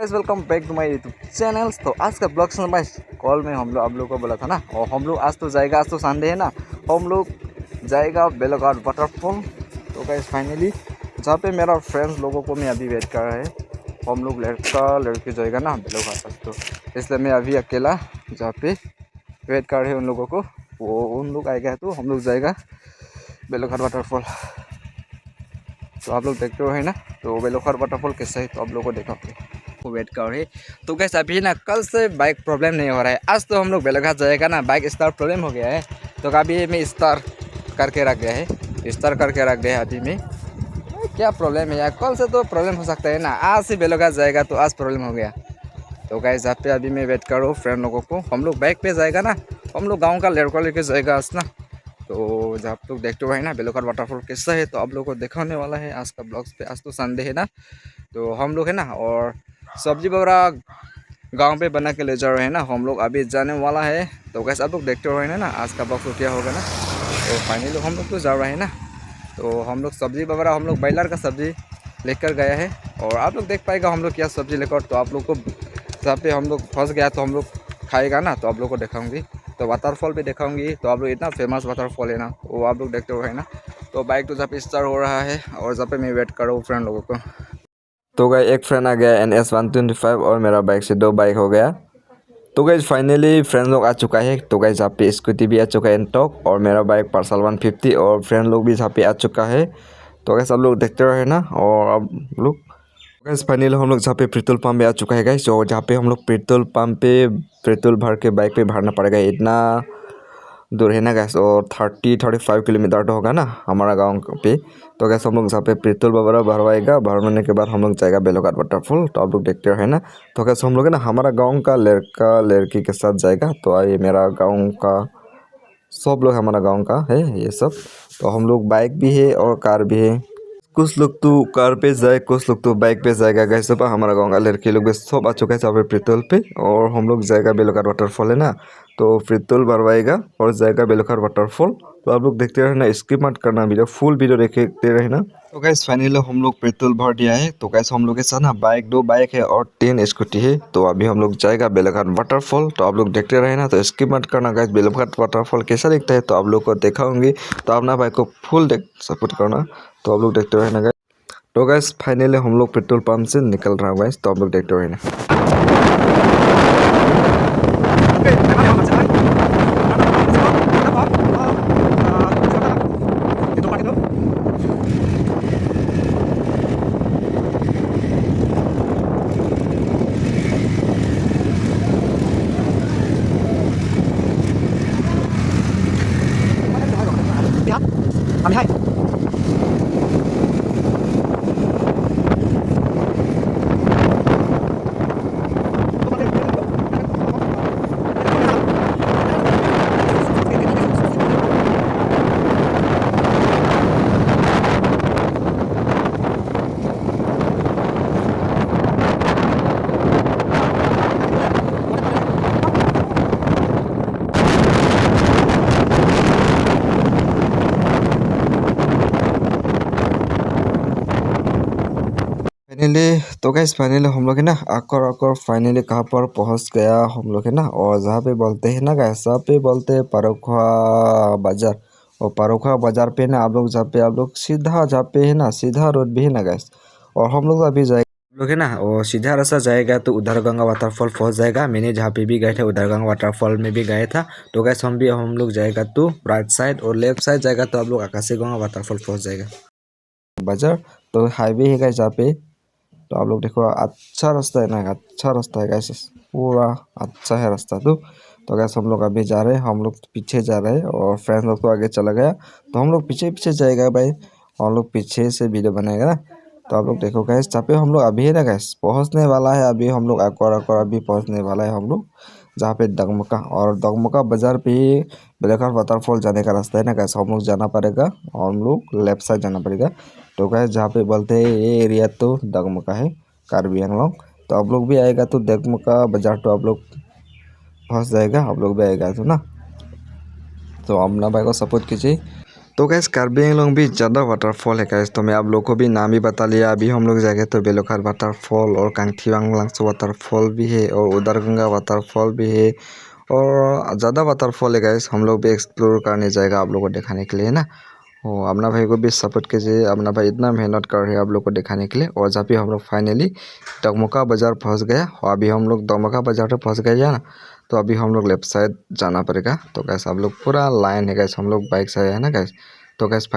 Guys welcome back to my YouTube channel. तो आज का ब्लॉग सुन भाई कॉल में हम लोग आप लोग को बोला था ना, और हम लोग आज तो जाएगा, आज तो संडे है ना, हम लोग जाएगा बेलोघाट वाटरफॉल। तो गाइस फाइनली जहाँ पे मेरा फ्रेंड्स लोगों को मैं अभी वेट कर रहा है, हम लोग लड़का लड़की जाएगा ना बेलोघाट। तो इसलिए मैं अभी अकेला जहाँ पे वेट कर रहे हैं उन लोगों को, वो उन लोग आएगा तो हम लोग जाएगा बेलोघाट वाटरफॉल। तो आप लोग देखते हो है ना, तो बेलोघाट वाटरफॉल कैसा है तो आप लोग को दिखाते को वेट कर रहे। तो गैस अभी ना कल से बाइक प्रॉब्लम नहीं हो रहा है, आज तो हम लोग बेलोघाट जाएगा ना, बाइक स्टार प्रॉब्लम हो गया है। तो अभी मैं स्टार करके रख गया है, स्टार करके रख गया है अभी में। क्या प्रॉब्लम है यार, कल से तो प्रॉब्लम हो सकता है ना, आज से बेलोघाट जाएगा तो आज प्रॉब्लम हो गया। तो गैस यहाँ पे अभी मैं वेट कर रहा हूँ फ्रेंड लोगों को, हम लोग बाइक पे जाएगा ना, हम लोग गाँव का लड़का लेके जाएगा आज ना। तो जब आप लोग देखते हुए ना बेलोघाट वाटरफॉल कैसा है तो आप लोग को दिखाने वाला है आज का ब्लॉग्स पे। आज तो संडे है ना, तो हम लोग है ना और सब्जी वगैरह गांव पे बना के ले जा रहे हैं ना, हम लोग अभी जाने वाला है। तो कैसे आप लोग देखते हुए ना आज का ब्लॉग क्या होगा ना। तो फाइनली हम लोग तो जा रहे हैं ना, तो हम लोग सब्जी वगैरह हम लोग बैलर का सब्जी लेकर गया है, और आप लोग देख पाएगा हम लोग क्या सब्जी लेकर। तो आप लोग को जहाँ पे हम लोग फंस गया तो हम लोग खाएगा ना, तो आप लोग को दिखाऊंगी। तो वाटरफॉल भी दिखाऊंगी, तो आप लोग इतना फेमस वाटरफॉल है ना वो आप लोग देखते हुए ना। तो बाइक तो जहाँ पे स्टार्ट हो रहा है और जहाँ पे मैं वेट कर रहा हूँ फ्रेंड लोगों को। तो गई एक फ्रेंड आ गया NS 125 और मेरा बाइक से दो बाइक हो गया। तो गई फाइनली फ्रेंड लोग आ चुका है। तो गई जहाँ पे स्कूटी भी आ चुका है एंटॉक, और मेरा बाइक पार्सल 150, और फ्रेंड लोग भी जहाँ पे आ चुका है। तो गई सब लोग देखते रहे ना, और अब लोग गैस फाइनली हम लोग जहाँ पे पेट्रोल पंप पे आ चुका है गैस। और जहाँ पे हम लोग पेट्रोल पंप पे पेट्रोल भर के बाइक पे भरना पड़ेगा, इतना दूर है ना गैस, और 30-35 किलोमीटर तो होगा ना हमारा गांव पे। तो गैस हम लोग जहाँ पे पेट्रोल वगैरह भरवाएगा, भरवाने के बाद हम लोग जाएगा बेलोघाट वाटरफॉल। तो आप लोग देखते हैं ना। तो गैस हम लोग है ना हमारा गांव का लड़का लड़की के साथ जाएगा। तो ये मेरा गांव का सब लोग हमारा गांव का है ये सब। तो हम लोग बाइक भी है और कार भी है, कुछ लोग तो कार पे जाए, कुछ लोग तो बाइक पे जाएगा गैस। सब हमारा गाँव का लड़के लोग भी सब आ चुका है यहाँ पे पेट्रोल पे, और हम लोग जाएगा बेलोघाट वाटरफॉल है ना। तो पेट्रोल भरवाएगा और जाएगा बेलोघाट वाटरफॉल। तो आप लोग देखते रहना, स्किप मत करना, वीडियो फुल वीडियो देखते रहना। तो गैस फाइनली हम लोग पेट्रोल भर दिया है। तो गैस हम लोग के साथ ना बाइक दो बाइक है और 3 स्कूटी है। तो अभी हम लोग जाएगा बेलोघाट वाटरफॉल। तो आप लोग देखते रहे ना, तो स्किप मत करना गैस। बेलोघाट वाटरफॉल कैसा दिखता है तो आप लोग को दिखाऊंगी, तो अपना बाइक को फुल देख सपोर्ट करना। तो आप लोग देखते रहना गैस। तो गैस फाइनली हम लोग पेट्रोल पंप से निकल रहा है गैस। तो आप लोग देखते रहना। फाइनली तो गैस फाइनली हम लोग है ना आकर फाइनली कहाँ पर पहुँच गया हम लोग है ना। और जहाँ पे बोलते हैं ना गैस, जहाँ पे बोलते हैं परोखा बाजार, और परोखा बाजार पे ना आप लोग जहाँ पे आप लोग सीधा जहाँ पे है ना सीधा रोड भी है ना गैस। और हम लोग अभी जाएगा हम लोग है ना, और सीधा रास्ता जाएगा तो उधर गंगा वाटरफॉल पहुँच जाएगा। मैंने जहाँ पे भी गए थे उधर गंगा वाटरफॉल में भी गए था। तो गैस हम लोग जाएगा तो राइट साइड और लेफ्ट साइड जाएगा तो आप लोग आकाशी गंगा वाटरफॉल पहुँच जाएगा बाजार। तो हाईवे है गैस जहाँ पे। तो आप लोग देखो अच्छा रास्ता है ना, अच्छा रास्ता है गैस, पूरा अच्छा है रास्ता। तो गैस हम लोग अभी जा रहे हैं, हम लोग पीछे जा रहे हैं और फ्रेंड्स लोग तो आगे चला गया। तो हम लोग पीछे पीछे जाएगा भाई, हम लोग पीछे से वीडियो बनाएगा ना। तो आप लोग देखो गैस जहाँ पे हम लोग अभी है ना गैस पहुँचने वाला है। अभी हम लोग आकर अभी पहुँचने वाला है हम लोग जहाँ पे डगमका, और डगमका बाजार पे ही बेलोघाट वाटरफॉल जाने का रास्ता है ना गैस। हम लोग जाना पड़ेगा और हम लोग लेफ्ट साइड जाना पड़ेगा। तो गैस जहाँ पे बोलते हैं ये एरिया तो डगमका है, कार्बी आंगलॉन्ग। तो आप लोग भी आएगा तो डगमका बाजार तो आप लोग फंस जाएगा, आप लोग भी आएगा तो ना। तो अपना भाई को सपोर्ट कीजिए। तो गैस कार्बी आंगलोंग भी ज़्यादा वाटरफॉल है गैस। तो मैं आप लोग को भी नाम ही बता लिया। अभी हम लोग जाएंगे तो बेलोखार वाटरफॉल और कांगथीवांग लांगसो वाटरफॉल भी है और उदरगंगा वाटरफॉल भी है और ज़्यादा वाटरफॉल है गैस। हम लोग भी एक्सप्लोर करने जाएगा आप लोग को दिखाने के लिए ना। ओ अपना भाई को भी सपोर्ट कीजिए। अपना भाई इतना मेहनत कर रहे हैं आप लोग को दिखाने के लिए। और जब भी हम लोग फाइनली डगमोका बाज़ार पहुंच गया और अभी हम लोग डगमोका बाज़ार पे पहुंच गए ना। तो अभी हम लोग लेफ्ट साइड जाना पड़ेगा। तो गैस आप लोग पूरा लाइन है गैस। हम लोग बाइक से आए हैं ना गैस। तो गैस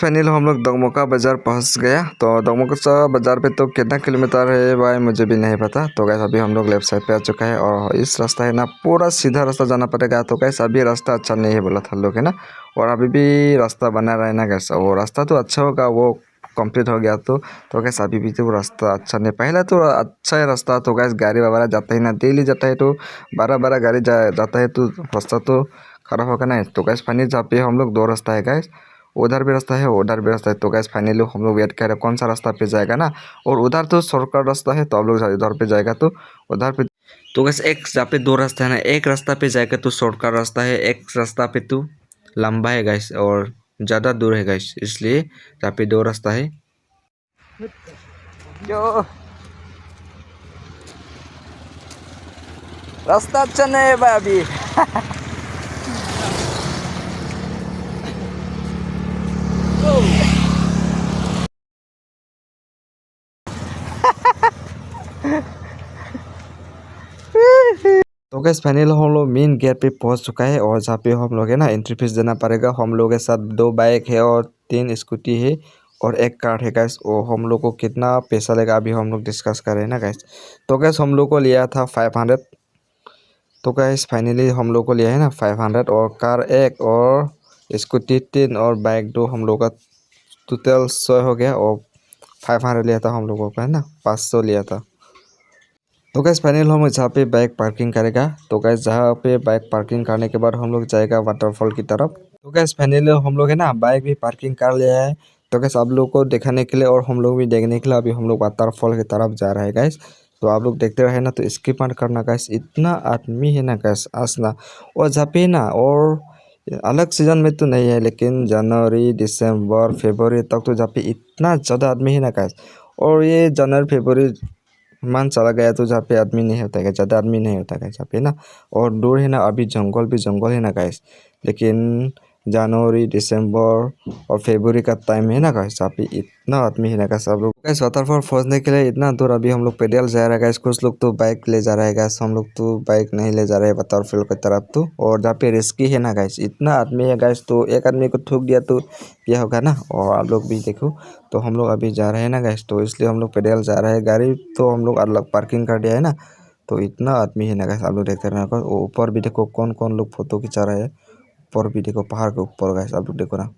फाइनल हम लोग डगमोका बाज़ार पहुंच गया। तो डगमोका बाज़ार पे तो कितना किलोमीटर है भाई मुझे भी नहीं पता। तो गैस अभी हम लोग लेफ्ट साइड पे आ चुका है और इस रास्ता है ना पूरा सीधा रास्ता जाना पड़ेगा। तो गैस अभी रास्ता अच्छा नहीं है बोला था लोग है ना। और अभी भी रास्ता बना रहा है ना गैस। वो रास्ता तो अच्छा होगा वो कंप्लीट हो गया तो गैस अभी भी तो रास्ता अच्छा नहीं। पहले तो अच्छा है रास्ता। तो गैस गाड़ी वगैरह जाता है ना डेली जाता है तो बड़ा बड़ा गाड़ी जाता है तो रास्ता तो खराब होगा ना। तो गैस फाइनली जहाँ पे हम लोग दो रास्ता है गैस। उधर भी रास्ता है उधर भी रास्ता है। तो गैस फाइनली हम लोग वेट कर रहे हैं कौन सा रास्ता पे जाएगा ना। और उधर तो शॉर्टकट रास्ता है तो आप लोग उधर पे जाएगा तो उधर पे। तो गैस एक जहाँ पे दो रास्ता है ना एक रास्ता पे जाएगा तो शॉर्टकट रास्ता है एक रास्ता पे तो लंबा है गैस और ज़्यादा दूर है गैस। इसलिए जहाँ पे दो रास्ता है जो रास्ता अच्छा नहीं है भाई अभी। तो गैस फाइनल हम लोग मेन गेट पे पहुंच चुका है और जहाँ पे हम लोग है ना एंट्री फीस देना पड़ेगा। हम लोग के साथ दो बाइक है और तीन स्कूटी है और एक कार है गैस। और हम लोग को कितना पैसा लेगा अभी हम लोग डिस्कस कर रहे हैं ना गैस। तो गैस हम लोग को लिया था 500। तो गैस फाइनली हम लोग को लिया है ना 500 और कार एक और स्कूटी तीन और बाइक दो हम लोग का टोटल 100 हो गया। और 500 लिया था हम लोगों का है ना 500 लिया था। तो गैस फाइनल हम जहाँ पे बाइक पार्किंग करेगा। तो गैस जहाँ पे बाइक पार्किंग करने के बाद हम लोग जाएगा वाटरफॉल की तरफ। तो गैस फाइनल हम लोग है ना बाइक भी पार्किंग कर लिया है। तो गैस आप लोग को दिखाने के लिए और हम लोग भी देखने के लिए अभी हम लोग वाटरफॉल की तरफ जा रहे हैं गैस। तो आप लोग देखते रहे ना तो स्किप मत करना गैस। इतना आदमी है ना गैस आज ना। और जहाँ पे ना और अलग सीजन में तो नहीं है लेकिन जनवरी दिसंबर फरवरी तक तो जहाँ पे इतना ज़्यादा आदमी है ना गैस। और ये जनवरी फरवरी मान चला गया तो जहाँ पे आदमी नहीं होता है ज़्यादा आदमी नहीं होता है जहाँ पे ना। और दूर है ना अभी जंगल भी जंगल है ना गाइस। लेकिन जनवरी दिसंबर और फरवरी का टाइम है ना गाइस जहाँ पे इतना आदमी है ना गाइस। सब लोग गाइस वाटरफॉल पहुंचने के लिए इतना दूर अभी हम लोग पैदल जा रहे हैं गाइस। कुछ लोग तो बाइक ले जा रहे हैं गाइस। हम लोग तो बाइक नहीं ले जा रहे हैं वाटरफॉल की तरफ तो। और जहाँ पे रिस्की है ना गाइस इतना आदमी है गाइस तो एक आदमी को ठोक दिया तो क्या होगा ना। और आप लोग भी देखो तो हम लोग अभी जा रहे हैं ना गैस। तो इसलिए हम लोग पैदल जा रहे हैं। गाड़ी तो हम लोग अलग पार्किंग कर दिया है ना। तो इतना आदमी है ना गैस आप लोग देखते रहे ना। ऊपर भी देखो कौन कौन लोग फोटो खिंचा रहे हैं। ऊपर भी देखो पहाड़ के ऊपर गैस आप लोग देखो ना।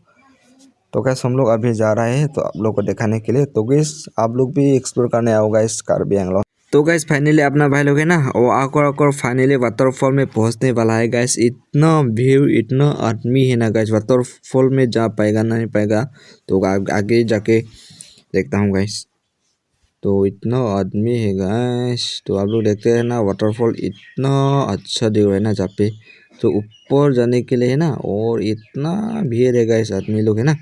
तो गैस हम लोग अभी जा रहे हैं तो आप लोग को दिखाने के लिए। तो गैस आप लोग भी एक्सप्लोर करने आओ गैस कार्बी आंगलोंग। तो गैस फाइनली अपना भाई लोग है ना वो आकर फाइनली वाटरफॉल में पहुंचने वाला है गैस। इतना भीड़ इतना आदमी है ना गैस वाटरफॉल में जा पाएगा नहीं पाएगा तो आगे जाके देखता हूँ गैस। तो इतना आदमी है गैस। तो आप लोग देखते हैं ना वाटरफॉल इतना अच्छा दिख रहा है ना जहाँ पे। तो ऊपर जाने के लिए है ना और इतना भीड़ है गैस आदमी लोग है ना।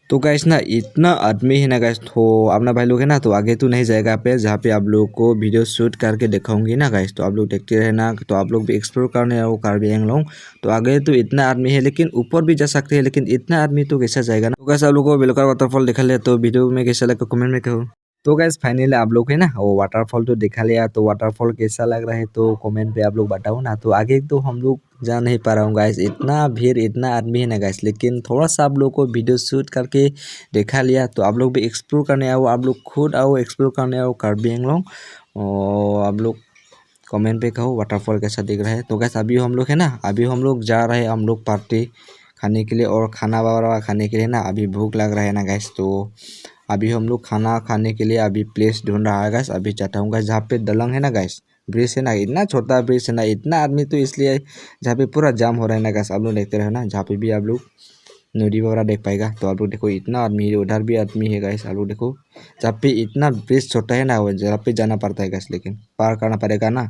तो गैस ना इतना आदमी है ना गैस। तो अपना भाई लोग है ना तो आगे तो नहीं जाएगा पे जहाँ पे आप लोग को वीडियो शूट करके दिखाऊंगी ना गैस। तो आप लोग देखते रहे ना तो आप लोग भी एक्सप्लोर करने आओ कार्बी आंगलोंग। तो आगे तो इतना आदमी है लेकिन ऊपर भी जा सकते हैं लेकिन इतना आदमी तो कैसा जाएगा ना। तो गैस आप लोग को बेलकार वाटरफॉल दिखा लिया तो वीडियो में कैसा लगा कमेंट में कहो। तो गैस फाइनली आप लोग है ना वो वाटरफॉल तो दिखा लिया। तो वाटरफॉल कैसा लग रहा है तो कमेंट पे आप लोग बताओ ना। तो आगे तो हम लोग जा नहीं पा रहा हूँ गैस इतना भीड़ इतना आदमी है ना गैस। लेकिन थोड़ा सा आप लोग को वीडियो शूट करके दिखा लिया। तो आप लोग भी एक्सप्लोर करने आओ आप लोग खुद आओ एक्सप्लोर करने आओ कार्बी आंगलोंग। और आप लोग कमेंट पे कहो वाटरफॉल कैसा दिख रहा है। तो गैस अभी हम लोग है ना अभी हम लोग जा रहे हैं हम लोग पार्टी खाने के लिए। और खाना वगैरह खाने के लिए ना अभी भूख लग रहा है ना गैस। तो अभी हम लोग खाना खाने के लिए अभी प्लेस ढूंढ रहा है गैस। अभी जाता हूँ गैस जहाँ पे दलंग है ना गैस ब्रिज है ना इतना छोटा ब्रिज है ना इतना आदमी तो इसलिए जहाँ पे पूरा जाम हो रहा है ना गैस। आप लोग देखते रहे ना जहाँ पे भी आप लोग नदी वगैरह देख पाएगा। तो आप लोग देखो इतना आदमी है उधर भी आदमी है गैस। आप लोग देखो जहाँ पे इतना ब्रिज छोटा है ना वो जहाँ पे जाना पड़ता है गैस लेकिन पार करना पड़ेगा ना।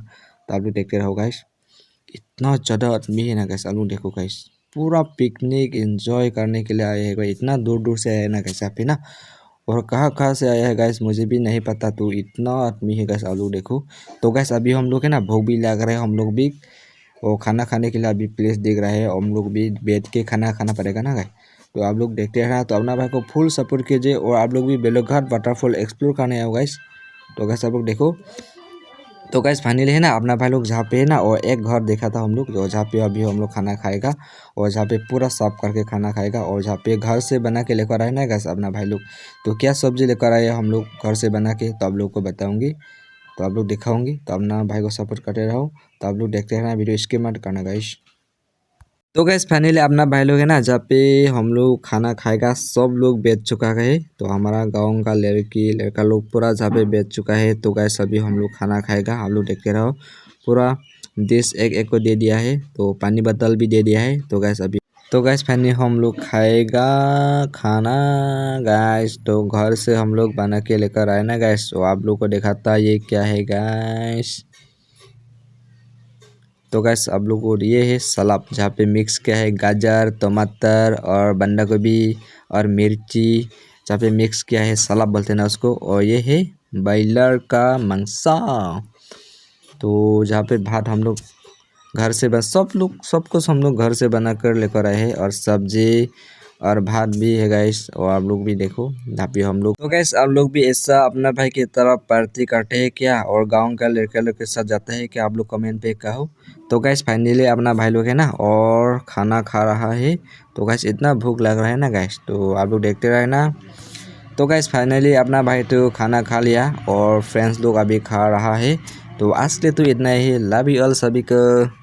तो आप लोग देखते रहो गैस इतना ज़्यादा आदमी है ना गैस। आप लोग देखो गैस पूरा पिकनिक एंजॉय करने के लिए आए हैं। इतना दूर दूर से आए हैं ना गाइस यहाँ पे ना, और कहाँ कहाँ से आया है गाइस मुझे भी नहीं पता। तो इतना आदमी है गाइस, आप लोग देखो। तो गाइस अभी हम लोग है ना भूख भी लग रहा है, हम लोग भी वो खाना खाने के लिए अभी प्लेस देख रहे हैं। हम लोग भी बैठ के खाना खाना पड़ेगा ना गाइस। तो आप लोग देखते रहना, तो अपना भाई को फुल सपोर्ट कीजिए, और आप लोग भी बेलोघाट वाटरफॉल एक्सप्लोर करने आओ गाइस। तो गाइस आप लोग देखो। तो गाइस फाइनली है ना अपना भाई लोग जहाँ पे है ना, और एक घर देखा था हम लोग, जो जहाँ पे अभी हम लोग खाना खाएगा, और जहाँ पे पूरा साफ करके खाना खाएगा, और जहाँ पे घर से बना के लेकर आए ना गाइस अपना भाई लोग। तो क्या सब्जी लेकर आए हम लोग घर से बना के, तो आप लोग को बताऊंगी, तो आप लोग दिखाऊंगी। तो अपना भाई को सपोर्ट करते रहो। तो आप लोग देखते रहना, वीडियो स्किप मत करना गाइस। तो गैस फाइनली अपना भाई लोग है ना जहाँ पे हम लोग खाना खाएगा, सब लोग बैठ चुका है। तो हमारा गांव का लड़की लड़का लोग पूरा जहाँ पे बैठ चुका है। तो गैस अभी हम लोग खाना खाएगा, आप लोग देखते रहो। पूरा डिश एक एक को दे दिया है, तो पानी बोतल भी दे दिया है। तो गैस अभी तो गैस फाइनली हम लोग खाएगा खाना गैस। तो घर से हम लोग बना के लेकर आए ना गैस। तो आप लोग को दिखाता ये क्या है गैस। तो गैस आप लोग को ये है सलाद, जहाँ पे मिक्स किया है गाजर, टमाटर और बंदा गोभी और मिर्ची, जहाँ पे मिक्स किया है सलाद बोलते हैं ना उसको। और ये है बॉयलर का मांसा। तो जहाँ पे भात हम लोग घर से बस सब कुछ हम लोग घर से बना कर लेकर आए हैं, और सब्जी और भात भी है गैस। और आप लोग भी देखो यहाँ पे हम लोग। तो गैस आप लोग भी ऐसा अपना भाई की तरह पार्टी करते हैं क्या, और गांव का लड़के लोग के साथ जाते हैं क्या, आप लोग कमेंट पे कहो। तो गैस फाइनली अपना भाई लोग है ना और खाना खा रहा है। तो गैस इतना भूख लग रहा है ना गैस, तो आप लोग देखते रहे ना। तो गैस फाइनली अपना भाई तो खाना खा लिया, और फ्रेंड्स लोग अभी खा रहा है। तो आज के लिए तो इतना ही। लव यू ऑल सभी को।